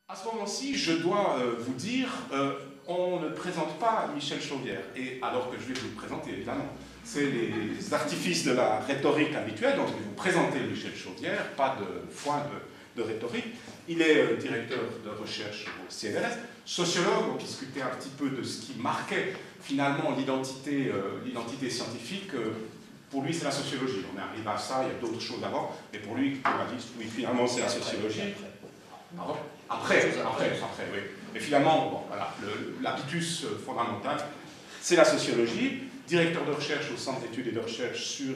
À ce moment-ci, je dois vous dire, on ne présente pas Michel Chauvière, et alors que je vais vous le présenter, évidemment. C'est les artifices de la rhétorique habituelle, donc je vais vous présenter Michel Chauvière, pas de foin de rhétorique. Il est directeur de recherche au CNRS, sociologue, donc il discutait un petit peu de ce qui marquait finalement l'identité scientifique. Pour lui, c'est la sociologie. On est arrivé à ça, il y a d'autres choses avant, mais pour lui, oui, finalement, c'est la sociologie. Pardon ? Après, oui. Mais finalement, bon, voilà, l'habitus fondamental, c'est la sociologie. Directeur de recherche au Centre d'études et de recherche sur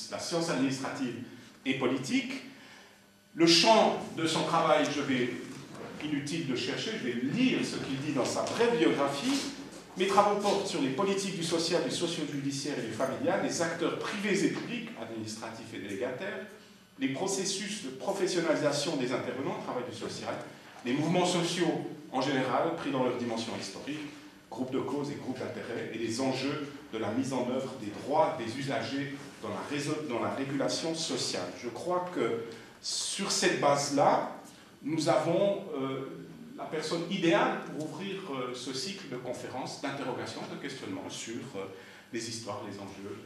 la science administrative et politique. Le champ de son travail, inutile de chercher, je vais lire ce qu'il dit dans sa brève biographie. Mes travaux portent sur les politiques du social, du socio-judiciaire et du familial, les acteurs privés et publics, administratifs et délégataires, les processus de professionnalisation des intervenants, travail du social, les mouvements sociaux en général, pris dans leur dimension historique, groupes de causes et groupes d'intérêt, et les enjeux de la mise en œuvre des droits des usagers dans la régulation sociale. Je crois que sur cette base-là, nous avons la personne idéale pour ouvrir ce cycle de conférences, d'interrogations, de questionnements sur les histoires, les enjeux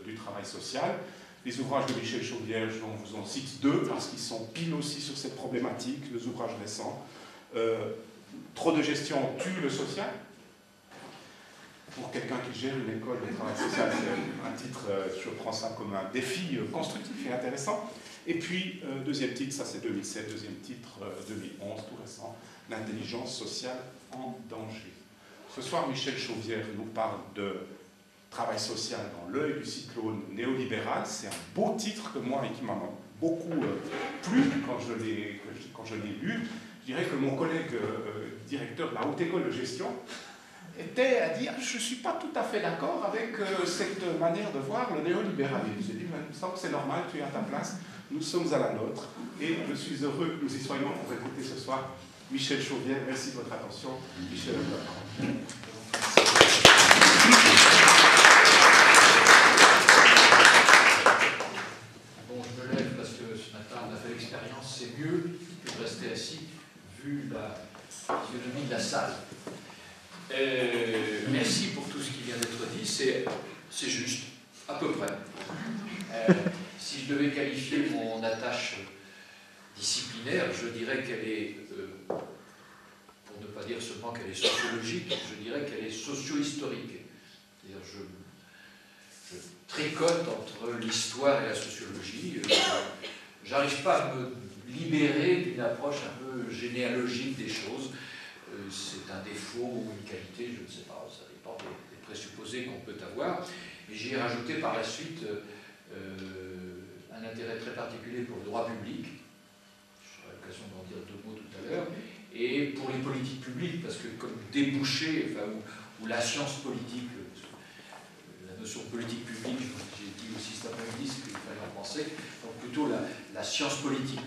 du travail social. Les ouvrages de Michel Chauvière, on vous en cite deux, parce qu'ils sont pile aussi sur cette problématique, les ouvrages récents. Trop de gestion tue le social. Pour quelqu'un qui gère une école de travail social, c'est un titre, je prends ça comme un défi constructif et intéressant. Et puis, deuxième titre, ça c'est 2007, deuxième titre, 2011, tout récent, l'intelligence sociale en danger. Ce soir, Michel Chauvière nous parle de travail social dans l'œil du cyclone néolibéral. C'est un beau titre que moi, et qui m'a beaucoup plu quand je l'ai lu. Je dirais que mon collègue directeur de la Haute École de Gestion était à dire « je ne suis pas tout à fait d'accord avec cette manière de voir le néolibéralisme ». J'ai dit « il me semble que c'est normal, tu es à ta place, nous sommes à la nôtre ». Et je suis heureux que nous y soyons pour écouter ce soir Michel Chauvière. Merci de votre attention. Michel, à la parole. Bon, je me lève parce que ce matin on a fait l'expérience, c'est mieux que de rester assis vu la physionomie de la salle. Merci pour tout ce qui vient d'être dit, c'est juste, à peu près. Si je devais qualifier mon attache disciplinaire, je dirais qu'elle est, pour ne pas dire seulement qu'elle est sociologique, je dirais qu'elle est socio-historique. C'est-à-dire je tricote entre l'histoire et la sociologie. J'arrive pas à me libérer d'une approche un peu généalogique des choses. C'est un défaut ou une qualité, je ne sais pas, ça dépend des présupposés qu'on peut avoir. Mais j'y ai rajouté par la suite un intérêt très particulier pour le droit public, j'aurai l'occasion d'en dire deux mots tout à l'heure, et pour les politiques publiques, parce que comme débouché, enfin, ou la science politique, la notion de politique publique, j'ai dit aussi cet après-midi ce qu'il fallait en penser, donc plutôt la science politique,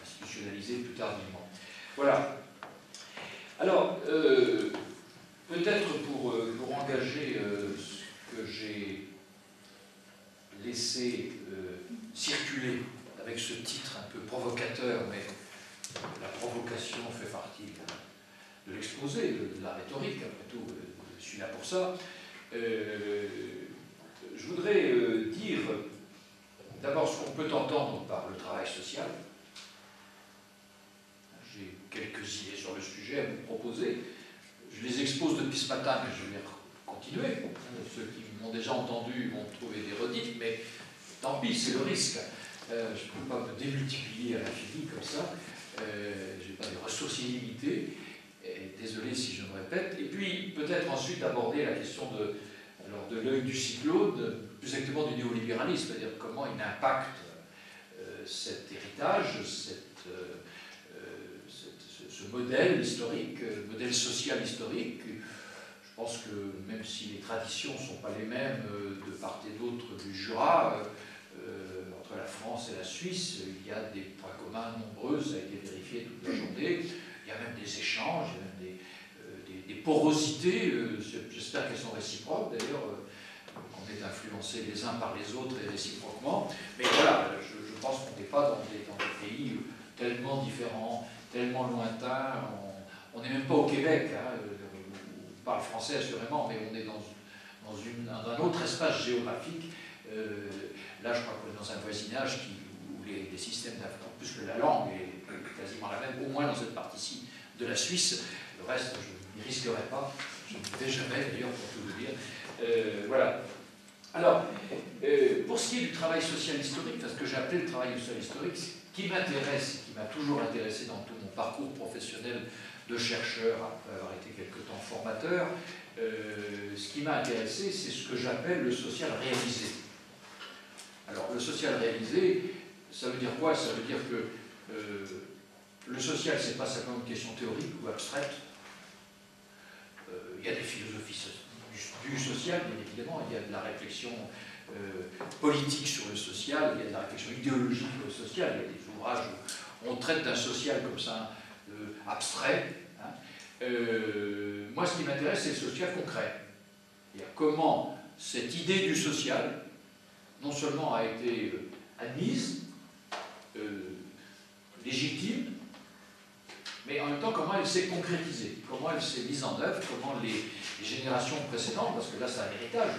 institutionnalisée plus tardivement. Voilà. Alors, peut-être pour engager ce que j'ai laissé circuler avec ce titre un peu provocateur, mais la provocation fait partie de l'exposé, de la rhétorique, après tout, je suis là pour ça. Je voudrais dire d'abord ce qu'on peut entendre par le travail social. J'ai quelques idées sur le sujet à vous proposer. Je les expose depuis ce matin, mais je vais continuer. Ceux qui m'ont déjà entendu vont trouver des redites, mais tant pis, c'est le risque. Je ne peux pas me démultiplier à l'infini comme ça. Je n'ai pas des ressources illimitées. Désolé si je me répète. Et puis, peut-être ensuite aborder la question de l'œil du cyclone, plus exactement du néolibéralisme, c'est-à-dire comment il impacte cet héritage, ce modèle historique, modèle social historique. Je pense que même si les traditions ne sont pas les mêmes de part et d'autre du Jura, entre la France et la Suisse, il y a des points communs nombreux, ça a été vérifié toute la journée. Il y a même des échanges, il y a même des porosités, j'espère qu'elles sont réciproques d'ailleurs, qu'on est influencés les uns par les autres et réciproquement. Mais voilà, je pense qu'on n'est pas dans des pays tellement différents, tellement lointain, on n'est même pas au Québec, hein, on parle français assurément, mais on est dans un autre espace géographique. Là, je crois qu'on est dans un voisinage où les systèmes d'information, plus que la langue est quasiment la même, au moins dans cette partie-ci de la Suisse. Le reste, je n'y risquerai pas, je ne vais jamais d'ailleurs, pour tout vous dire. Voilà. Alors, pour ce qui est du travail social historique, parce que j'ai appelé le travail social historique, ce qui m'intéresse, qui m'a toujours intéressé dans tout mon parcours professionnel de chercheur, après avoir été quelque temps formateur, ce qui m'a intéressé, c'est ce que j'appelle le social réalisé. Alors, le social réalisé, ça veut dire quoi? Ça veut dire que le social, c'est pas simplement une question théorique ou abstraite. Il y a des philosophies du social, bien évidemment, il y a de la réflexion politique sur le social, il y a de la réflexion idéologique sur le social, il y a des ouvrages où on traite d'un social comme ça, abstrait. Hein. Moi, ce qui m'intéresse, c'est le social concret. Comment cette idée du social, non seulement a été admise, légitime, mais en même temps, comment elle s'est concrétisée, comment elle s'est mise en œuvre, comment les générations précédentes, parce que là c'est un héritage,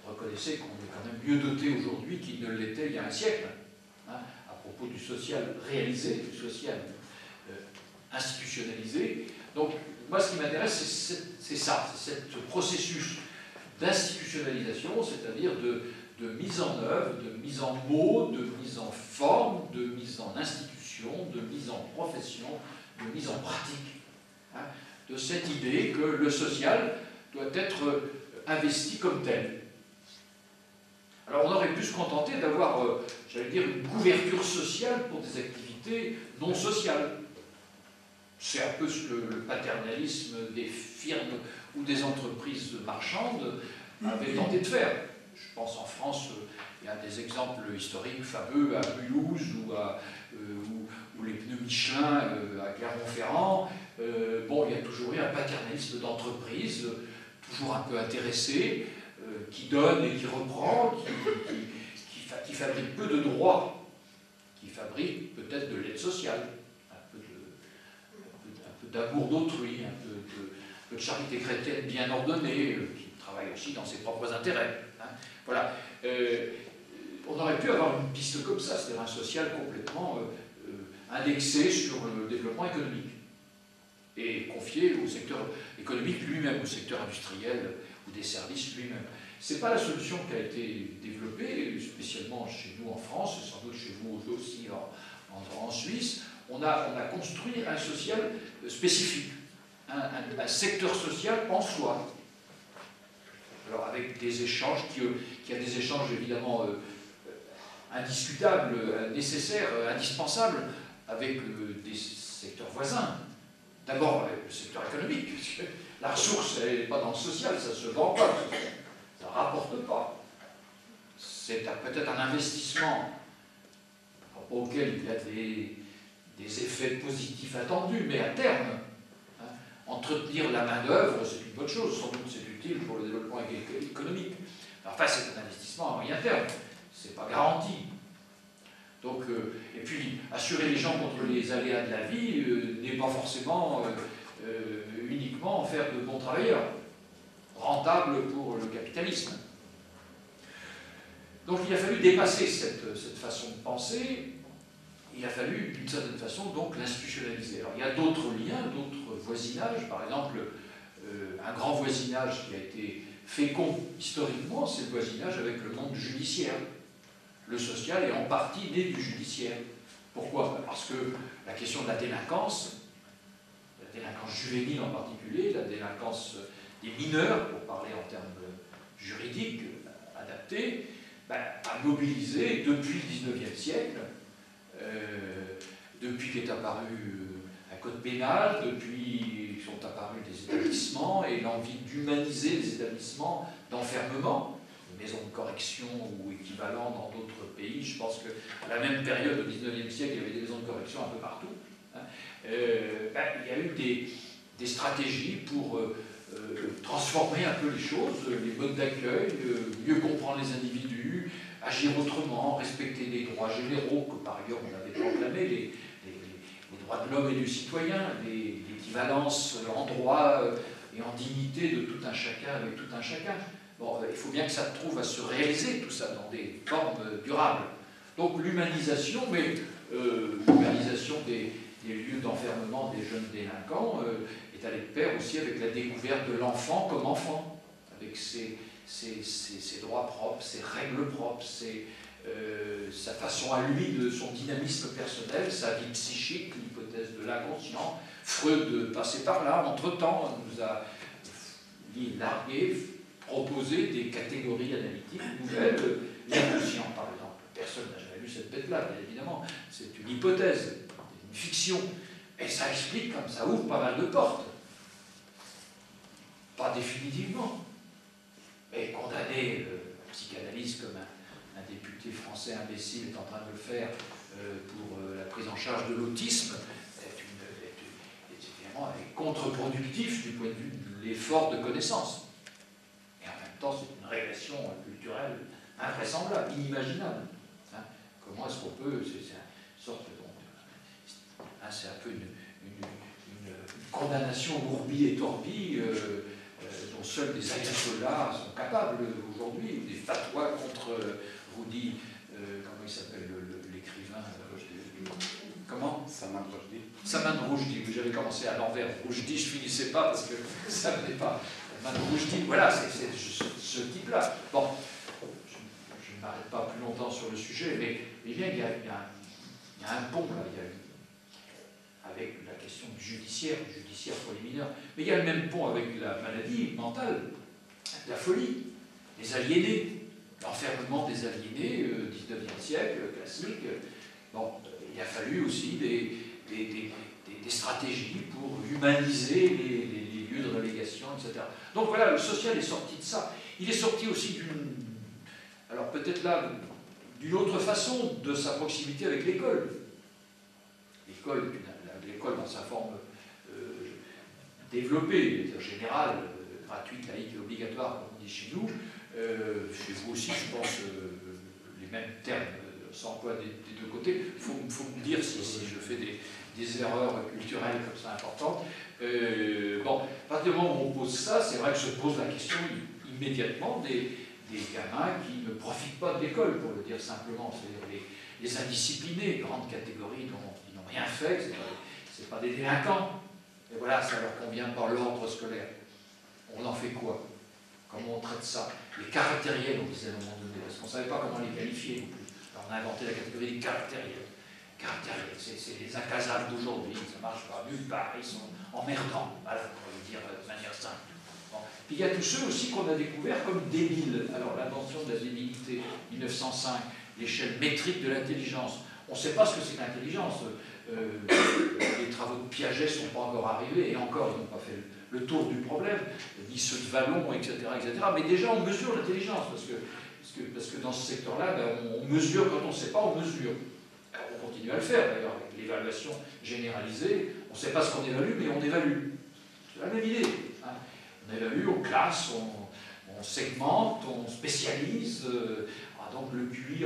reconnaissez qu'on est quand même mieux doté aujourd'hui qu'il ne l'était il y a un siècle, hein, à propos du social réalisé, du social institutionnalisé. Donc, moi ce qui m'intéresse, c'est ça, c'est ce processus d'institutionnalisation, c'est-à-dire de mise en œuvre, de mise en mots, de mise en forme, de mise en institution, de mise en profession, de mise en pratique, hein, de cette idée que le social doit être investi comme tel. Alors on aurait pu se contenter d'avoir, j'allais dire, une couverture sociale pour des activités non sociales. C'est un peu ce que le paternalisme des firmes ou des entreprises marchandes avait tenté de faire. Je pense en France, il y a des exemples historiques fameux à Mulhouse ou les pneus Michelin à Clermont-Ferrand. Bon, il y a toujours eu un paternalisme d'entreprise, toujours un peu intéressé, qui donne et qui reprend, qui fabrique peu de droits, qui fabrique peut-être de l'aide sociale, un peu d'amour d'autrui, un peu de charité chrétienne bien ordonnée, qui travaille aussi dans ses propres intérêts. Hein. Voilà. On aurait pu avoir une piste comme ça, c'est-à-dire un social complètement indexé sur le développement économique et confié au secteur économique lui-même, au secteur industriel ou des services lui-même. Ce n'est pas la solution qui a été développée, spécialement chez nous en France, et sans doute chez vous aussi en Suisse. On a construit un social spécifique, un secteur social en soi. Alors avec des échanges, qui a des échanges évidemment indiscutables, nécessaires, indispensables, avec des secteurs voisins. D'abord le secteur économique, puisque la ressource, elle n'est pas dans le social, ça ne se vend pas, ça ne rapporte pas. C'est peut-être un investissement auquel il y a des effets positifs attendus, mais à terme, hein, entretenir la main-d'œuvre, c'est une bonne chose, sans doute c'est utile pour le développement économique. Enfin, c'est un investissement à moyen terme, ce n'est pas garanti. Donc, et puis, assurer les gens contre les aléas de la vie n'est pas forcément uniquement faire de bons travailleurs, rentables pour le capitalisme. Donc il a fallu dépasser cette façon de penser, il a fallu d'une certaine façon donc l'institutionnaliser. Alors il y a d'autres liens, d'autres voisinages, par exemple un grand voisinage qui a été fécond historiquement, c'est le voisinage avec le monde judiciaire. Le social est en partie né du judiciaire. Pourquoi? Parce que la question de la délinquance juvénile en particulier, la délinquance des mineurs, pour parler en termes juridiques adaptés, a mobilisé depuis le XIXe siècle, depuis qu'est apparu un code pénal, depuis sont apparus des établissements et l'envie d'humaniser les établissements d'enfermement, maisons de correction ou équivalent dans d'autres pays. Je pense qu'à la même période, au XIXe siècle, il y avait des maisons de correction un peu partout. Hein. Il y a eu des stratégies pour transformer un peu les choses, les modes d'accueil, mieux comprendre les individus, agir autrement, respecter des droits généraux que par ailleurs on avait proclamés, les droits de l'homme et du citoyen, l'équivalence en droit et en dignité de tout un chacun avec tout un chacun. Bon, il faut bien que ça trouve à se réaliser, tout ça, dans des formes durables. Donc l'humanisation, mais l'humanisation des lieux d'enfermement des jeunes délinquants est allée de pair aussi avec la découverte de l'enfant comme enfant, avec ses droits propres, ses règles propres, sa façon à lui, de son dynamisme personnel, sa vie psychique, l'hypothèse de l'inconscient. Freud, passé par là, entre-temps, nous a largué, proposé des catégories analytiques nouvelles, l'inconscient par exemple. Personne n'a jamais lu cette bête-là, bien évidemment. C'est une hypothèse, une fiction. Et ça explique, comme ça ouvre pas mal de portes. Pas définitivement. Mais condamner la psychanalyse comme un député français imbécile est en train de le faire pour la prise en charge de l'autisme est évidemment contre-productif du point de vue de l'effort de connaissance. Et en même temps, c'est une régression culturelle invraisemblable, inimaginable. Hein, comment est-ce qu'on peut... C'est une sorte de... c'est un peu une condamnation ourbi et torbi dont seuls des ayatollahs sont capables aujourd'hui, ou des fatwas contre Rudy, comment il s'appelle l'écrivain comment Salman Rushdie. Salman Rushdie, j'avais commencé à l'envers. Rushdie, je finissais pas parce que ça ne venait pas. Salman Rushdie, voilà, c'est ce type-là. Bon, je ne m'arrête pas plus longtemps sur le sujet, mais bien, il y a un pont là, avec la question du judiciaire pour les mineurs. Mais il y a le même pont avec la maladie mentale, la folie, les aliénés, l'enfermement des aliénés, 19e siècle, classique. Bon, il a fallu aussi des stratégies pour humaniser les lieux de relégation, etc. Donc voilà, le social est sorti de ça. Il est sorti aussi d'une... Alors peut-être là, d'une autre façon de sa proximité avec l'école. L'école dans sa forme développée, générale, gratuite, laïque et obligatoire, comme on dit chez nous. Chez vous aussi, je pense, les mêmes termes s'emploient des deux côtés. Il faut me dire si je fais des erreurs culturelles comme ça importantes. Bon, à partir du moment où on pose ça, c'est vrai que se pose la question immédiatement des gamins qui ne profitent pas de l'école, pour le dire simplement. C'est-à-dire les indisciplinés, grande catégorie dont ils n'ont rien fait, c'est pas des délinquants. Et voilà, ça leur convient par l'ordre scolaire. On en fait quoi? Comment on traite ça? Les caractériels, on disait à un moment donné, parce qu'on ne savait pas comment les qualifier non plus. Alors on a inventé la catégorie des caractériels. Caractériels, c'est les incasables d'aujourd'hui, ça ne marche pas nulle part, ils sont emmerdants, voilà, pour le dire de manière simple. Bon. Puis il y a tous ceux aussi qu'on a découverts comme débiles. Alors l'invention de la débilité, 1905, l'échelle métrique de l'intelligence. On ne sait pas ce que c'est l'intelligence. Les travaux de Piaget ne sont pas encore arrivés, et encore, ils n'ont pas fait le tour du problème, ni ceux de Vallon, etc., etc. Mais déjà, on mesure l'intelligence, parce que dans ce secteur-là, ben, on mesure, quand on ne sait pas, on mesure. Alors, on continue à le faire, d'ailleurs, avec l'évaluation généralisée. On ne sait pas ce qu'on évalue, mais on évalue. C'est la même idée. Hein. On évalue, on classe, on segmente, on spécialise. Donc le QI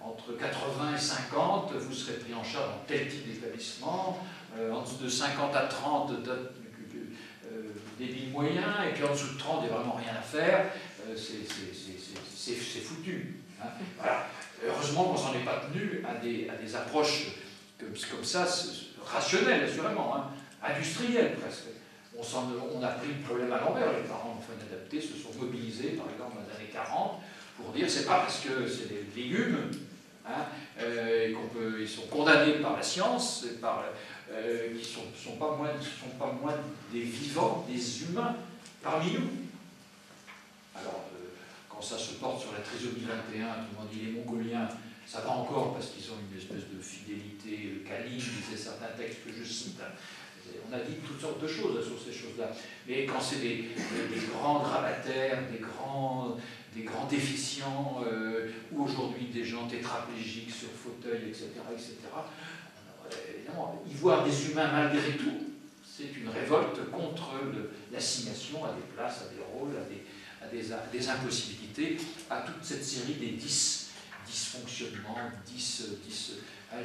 entre 80 et 50, vous serez pris en charge dans tel type d'établissement, en dessous de 50 à 30, débit moyen, et puis en dessous de 30, il n'y a vraiment rien à faire, c'est foutu. Hein. Voilà. Heureusement qu'on ne s'en est pas tenu à des approches comme ça, rationnelles, assurément, hein, industrielles presque. On a pris le problème à l'envers, les parents enfin inadaptés se sont mobilisés, par exemple, dans les années 40, pour dire c'est pas parce que c'est des légumes hein, ils sont condamnés par la science, ils ne sont pas moins des vivants, des humains parmi nous. Alors, quand ça se porte sur la trisomie 21, tout le monde dit les Mongoliens, ça va encore parce qu'ils ont une espèce de fidélité canine, disait certains textes que je cite. On a dit toutes sortes de choses sur ces choses-là. Mais quand c'est des grands grabataires, des grands déficients, ou aujourd'hui des gens tétraplégiques sur fauteuil, etc., évidemment, y voir des humains malgré tout, c'est une révolte contre l'assignation à des places, à des rôles, à des impossibilités, à toute cette série des dysfonctionnements,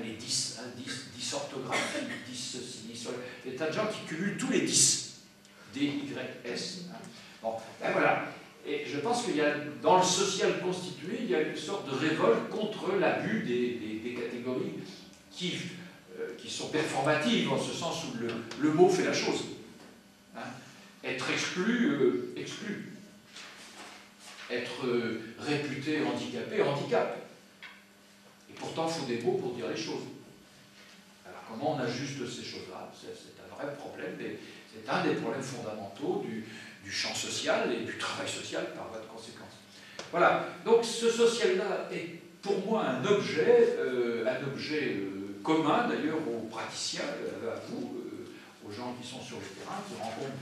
les 10, 10 orthographies, 10 ceci, 10 cela. Il y a des tas de gens qui cumulent tous les 10. D, Y, S. Bon, ben voilà. Et je pense qu'il y a, dans le social constitué, il y a une sorte de révolte contre l'abus des catégories qui sont performatives, en ce sens où le mot fait la chose. Hein? Être exclu, exclu. Être réputé handicapé, handicap. Et pourtant, il faut des mots pour dire les choses. Alors, comment on ajuste ces choses-là? C'est un vrai problème, c'est un des problèmes fondamentaux du champ social et du travail social par voie de conséquence. Voilà, donc ce social-là est pour moi un objet commun d'ailleurs aux praticiens, à vous, aux gens qui sont sur le terrain, qui rencontrent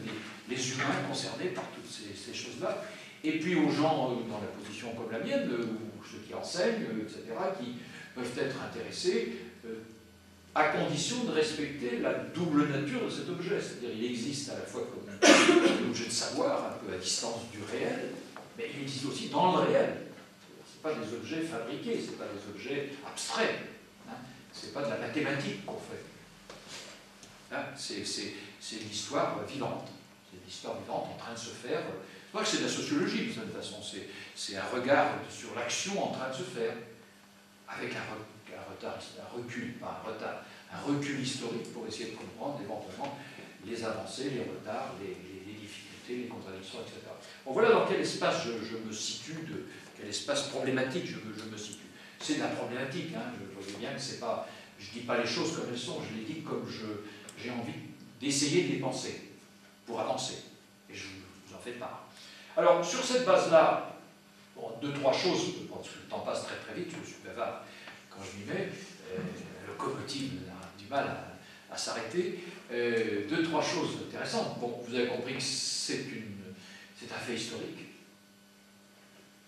les humains concernés par toutes ces choses-là, et puis aux gens dans la position comme la mienne, ou ceux qui enseignent, etc., qui peuvent être intéressés, à condition de respecter la double nature de cet objet. C'est-à-dire il existe à la fois comme un objet de savoir, un peu à distance du réel, mais il existe aussi dans le réel. Ce ne sont pas des objets fabriqués, ce ne sont pas des objets abstraits. Hein. Ce n'est pas de la mathématique qu'on fait. Hein. C'est l'histoire vivante. C'est l'histoire vivante en train de se faire. Je crois que c'est de la sociologie, de cette façon. C'est un regard sur l'action en train de se faire, avec un recul historique pour essayer de comprendre éventuellement les avancées, les retards, les difficultés, les contradictions, etc. Bon, voilà dans quel espace je me situe, quel espace problématique je me situe. C'est de la problématique, hein, je vois bien que c'est pas, je ne dis pas les choses comme elles sont, je les dis comme j'ai envie d'essayer de les penser, pour avancer. Et je vous en fais part. Alors, sur cette base-là, bon, 2-3 choses, parce que le temps passe très très vite, je suis bavard quand je m'y mets, la locomotive a du mal à s'arrêter. 2-3 choses intéressantes. Bon, vous avez compris que c'est un fait historique,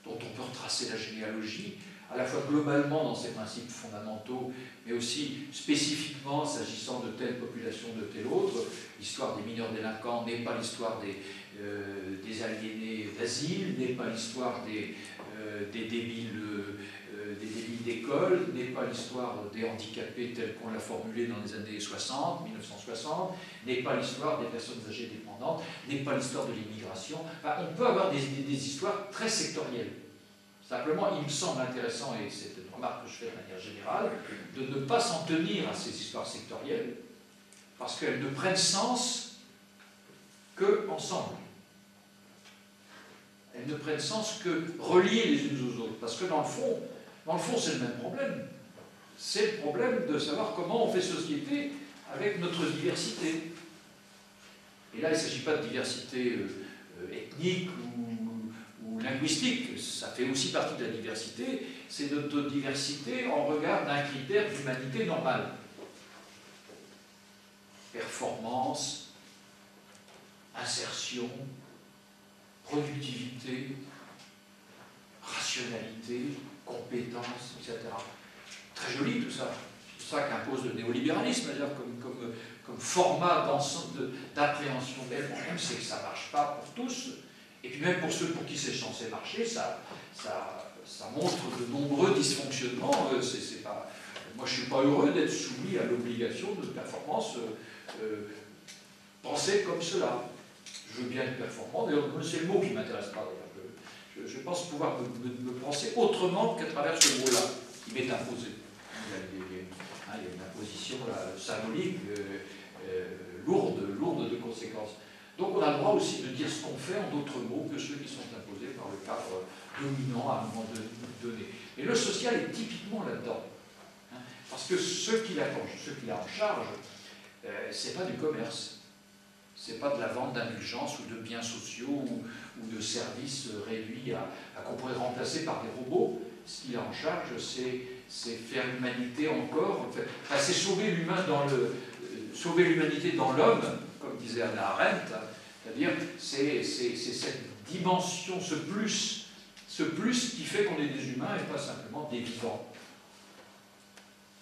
dont on peut retracer la généalogie, à la fois globalement dans ses principes fondamentaux, mais aussi spécifiquement s'agissant de telle population, de telle autre. L'histoire des mineurs délinquants n'est pas l'histoire des aliénés d'asile, n'est pas l'histoire des débiles d'école, n'est pas l'histoire des handicapés telle qu'on l'a formulée dans les années 60, 1960, n'est pas l'histoire des personnes âgées dépendantes, n'est pas l'histoire de l'immigration. Enfin, on peut avoir des histoires très sectorielles. Simplement, il me semble intéressant, et c'est une remarque que je fais de manière générale, de ne pas s'en tenir à ces histoires sectorielles, parce qu'elles ne prennent sens qu'ensemble. Elles ne prennent sens que reliées les unes aux autres, parce que dans le fond, c'est le même problème. C'est le problème de savoir comment on fait société avec notre diversité. Et là, il ne s'agit pas de diversité ethnique ou linguistique, ça fait aussi partie de la diversité, c'est notre diversité en regard d'un critère d'humanité normale. Performance, insertion, productivité, rationalité, compétence, etc. Très joli tout ça. C'est ça qu'impose le néolibéralisme, d'ailleurs, comme format d'appréhension. Mais le problème, c'est que ça ne marche pas pour tous. Et puis même pour ceux pour qui c'est censé marcher, ça montre de nombreux dysfonctionnements. Moi, je ne suis pas heureux d'être soumis à l'obligation de performance pensée comme cela. Je veux bien être performant, d'ailleurs, c'est le mot qui ne m'intéresse pas. Je pense pouvoir me penser autrement qu'à travers ce mot-là, qui m'est imposé. Il y a une imposition symbolique lourde de conséquences. Donc on a le droit aussi de dire ce qu'on fait en d'autres mots que ceux qui sont imposés par le cadre dominant à un moment donné. Et le social est typiquement là-dedans. Hein, parce que ce qu'il a en charge, c'est pas du commerce. C'est pas de la vente d'indulgences ou de biens sociaux ou de services réduits à qu'on pourrait remplacer par des robots. Ce qu'il a en charge, c'est faire l'humanité encore. En fait, c'est sauver l'humanité dans l'homme, comme disait Hannah Arendt. C'est-à-dire, c'est cette dimension, ce plus qui fait qu'on est des humains et pas simplement des vivants.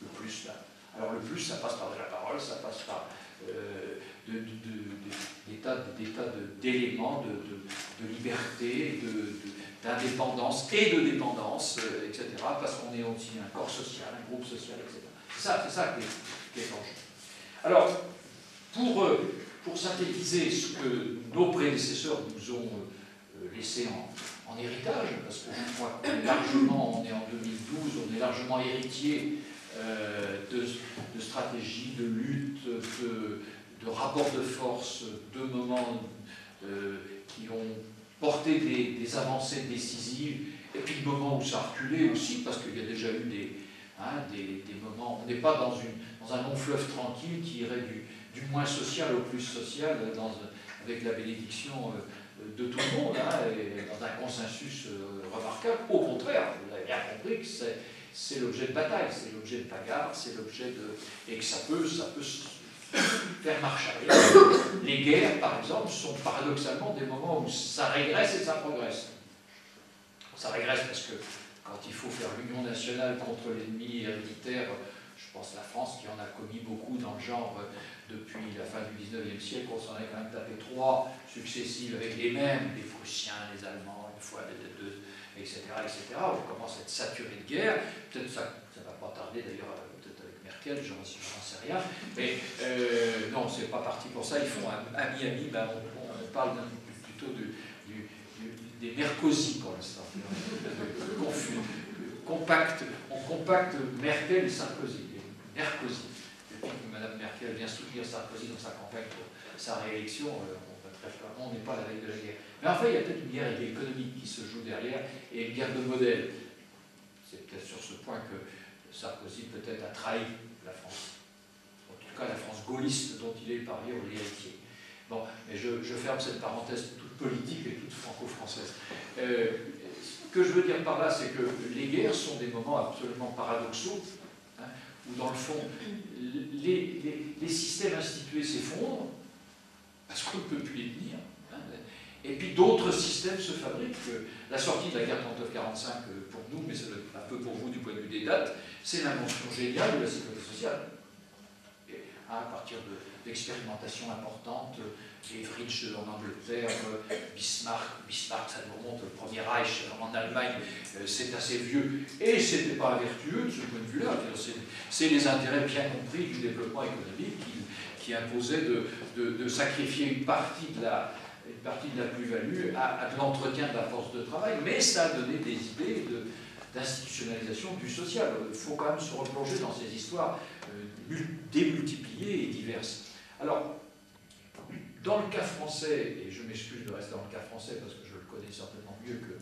Le plus, là. Alors le plus, ça passe par de la parole, ça passe par des tas d'éléments de liberté, d'indépendance et de dépendance, etc. Parce qu'on est aussi un corps social, un groupe social, etc. C'est ça qui est l'enjeu. Alors, pour synthétiser ce que nos prédécesseurs nous ont laissé en héritage, parce que je crois qu'on est largement, on est en 2012, on est largement héritier de stratégies, de luttes, de rapports de force, de moments qui ont porté des avancées décisives, et puis de moments où ça a reculé aussi, parce qu'il y a déjà eu des moments, on n'est pas dans un long fleuve tranquille qui irait du moins social au plus social, avec la bénédiction de tout le monde, et dans un consensus remarquable. Au contraire, vous avez bien compris que c'est l'objet de bataille, c'est l'objet de bagarre, c'est l'objet de... et que ça peut faire marche arrière. Les guerres, par exemple, sont paradoxalement des moments où ça régresse et ça progresse. Ça régresse parce que quand il faut faire l'union nationale contre l'ennemi héréditaire, je pense à la France qui en a commis beaucoup dans le genre depuis la fin du 19e siècle, on s'en est quand même tapé 3 successives avec les mêmes, les Prussiens, les Allemands, une fois, etc., etc. On commence à être saturé de guerre. Peut-être ça ne va pas tarder d'ailleurs, peut-être avec Merkel, j'en sais rien. Mais non, c'est pas parti pour ça. Ils font à Miami, ben, on parle plutôt des Mercosi pour l'instant. On compacte Merkel et Sarkozy. Les Mercosi. Depuis que Mme Merkel vient soutenir Sarkozy dans sa campagne pour sa réélection, on n'est pas à la veille de la guerre. Mais enfin, il y a peut-être une guerre économique qui se joue derrière et une guerre de modèle. C'est peut-être sur ce point que Sarkozy peut-être a trahi la France. En tout cas, la France gaulliste dont il est par ailleurs l'héritier. Bon, mais je ferme cette parenthèse toute politique et toute franco-française. Ce que je veux dire par là, c'est que les guerres sont des moments absolument paradoxaux, où dans le fond, les systèmes institués s'effondrent, parce qu'on ne peut plus les tenir, et puis d'autres systèmes se fabriquent. La sortie de la guerre 39-45, pour nous, mais c'est un peu pour vous du point de vue des dates, c'est l'invention géniale de la sécurité sociale. Et, à partir d'expérimentations importantes, Friedrich en Angleterre, Bismarck, ça nous remonte le Premier Reich en Allemagne, c'est assez vieux, et c'était pas vertueux de ce point de vue-là. C'est les intérêts bien compris du développement économique qui imposaient de sacrifier une partie de la plus-value à de l'entretien de la force de travail, mais ça a donné des idées d'institutionnalisation du social. Il faut quand même se replonger dans ces histoires démultipliées et diverses. Alors, dans le cas français, et je m'excuse de rester dans le cas français parce que je le connais certainement mieux que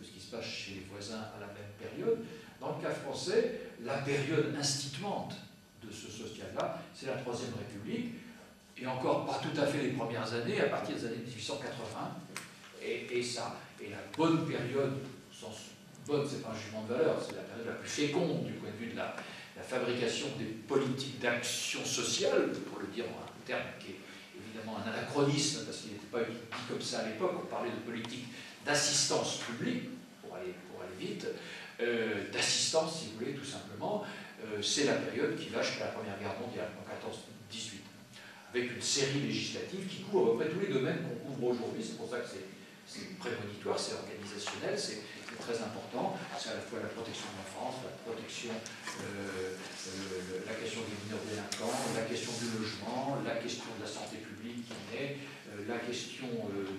ce qui se passe chez les voisins à la même période, dans le cas français, la période instituante de ce social-là, c'est la Troisième République, et encore pas tout à fait les premières années, à partir des années 1880, et la bonne période, bonne, c'est pas un jugement de valeur, c'est la période la plus féconde du point de vue de la fabrication des politiques d'action sociale, pour le dire en un terme qui est évidemment un anachronisme, parce qu'il n'était pas dit comme ça à l'époque, on parlait de politique d'assistance publique, pour aller vite, d'assistance, si vous voulez, tout simplement, c'est la période qui va jusqu'à la Première Guerre mondiale, en 14-18, avec une série législative qui couvre à peu près tous les domaines qu'on couvre aujourd'hui. C'est pour ça que c'est prémonitoire, c'est organisationnel, c'est très important. C'est à la fois la protection de l'enfance, la protection, la question des mineurs délinquants, la question du logement, la question de la santé publique qui naît, la question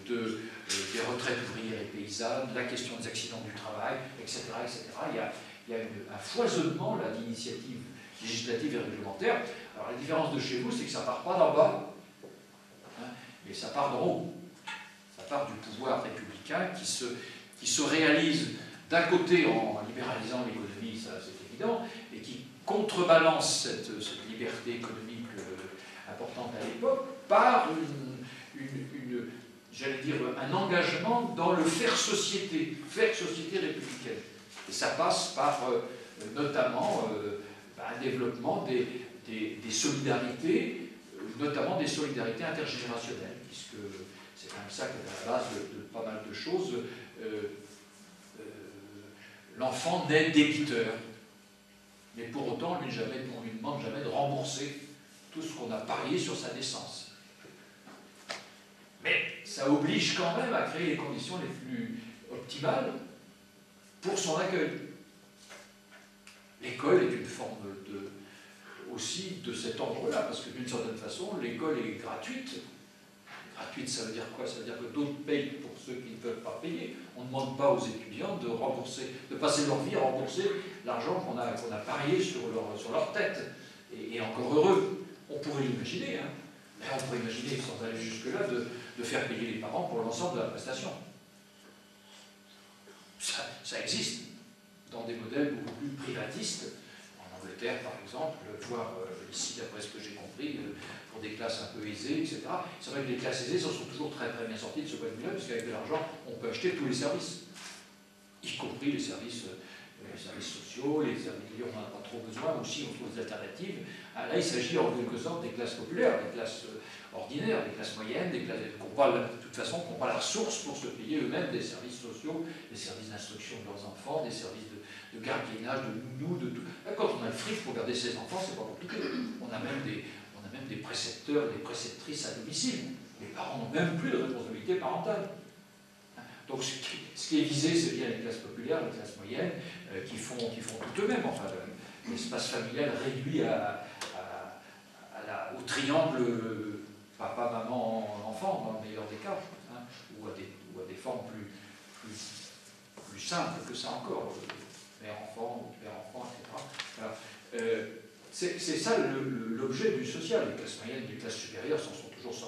des retraites ouvrières et paysannes, la question des accidents du travail, etc. etc. Il y a un foisonnement d'initiatives législatives et réglementaires. Alors la différence de chez vous, c'est que ça ne part pas d'en bas, mais ça part d'en haut. Ça part du pouvoir républicain qui se réalise d'un côté en libéralisant l'économie, ça c'est évident, et qui contrebalance cette liberté économique importante à l'époque par j'allais dire, un engagement dans le faire société républicaine. Et ça passe par notamment un développement des solidarités, notamment des solidarités intergénérationnelles, puisque c'est quand même ça qui est à la base de pas mal de choses. L'enfant naît débiteur, mais pour autant, on ne lui demande jamais de rembourser tout ce qu'on a parié sur sa naissance. Mais ça oblige quand même à créer les conditions les plus optimales pour son accueil. l'école est une forme aussi de cet ordre-là, parce que d'une certaine façon, l'école est gratuite. Gratuite, ça veut dire quoi? Ça veut dire que d'autres payent pour ceux qui ne peuvent pas payer. On ne demande pas aux étudiants de rembourser, de passer leur vie à rembourser l'argent qu'on a parié sur leur tête. Et encore heureux, on pourrait l'imaginer, hein, mais on pourrait imaginer, sans aller jusque-là, de faire payer les parents pour l'ensemble de la prestation. Ça existe dans des modèles beaucoup plus privatistes. En Angleterre, par exemple, voire ici, d'après ce que j'ai compris, pour des classes un peu aisées, etc. C'est vrai que les classes aisées sont toujours très très bien sorties de ce point de vue-là, parce qu'avec de l'argent, on peut acheter tous les services, y compris les services sociaux, les services on n'en a pas trop besoin, aussi on trouve des alternatives. Là, il s'agit en quelque sorte des classes populaires, des classes ordinaires, des classes moyennes, des classes qui n'ont pas, de toute façon, qui n'ont pas la ressource pour se payer eux-mêmes des services sociaux, des services d'instruction de leurs enfants, des services de gardiennage, de nounou, de tout. Là, quand on a le fric pour garder ses enfants, c'est pas compliqué. On a même des précepteurs, des préceptrices à domicile. Les parents n'ont même plus de responsabilité parentale. Donc ce qui est visé, c'est bien les classes populaires, les classes moyennes, qui font tout eux-mêmes. Enfin, l'espace familial réduit au triangle papa, maman, enfant, dans le meilleur des cas, hein, ou à des formes plus simples que ça encore, mère-enfant, ou père-enfant, etc. Voilà. C'est ça l'objet du social. Les classes moyennes, les classes supérieures s'en sont toujours sorties.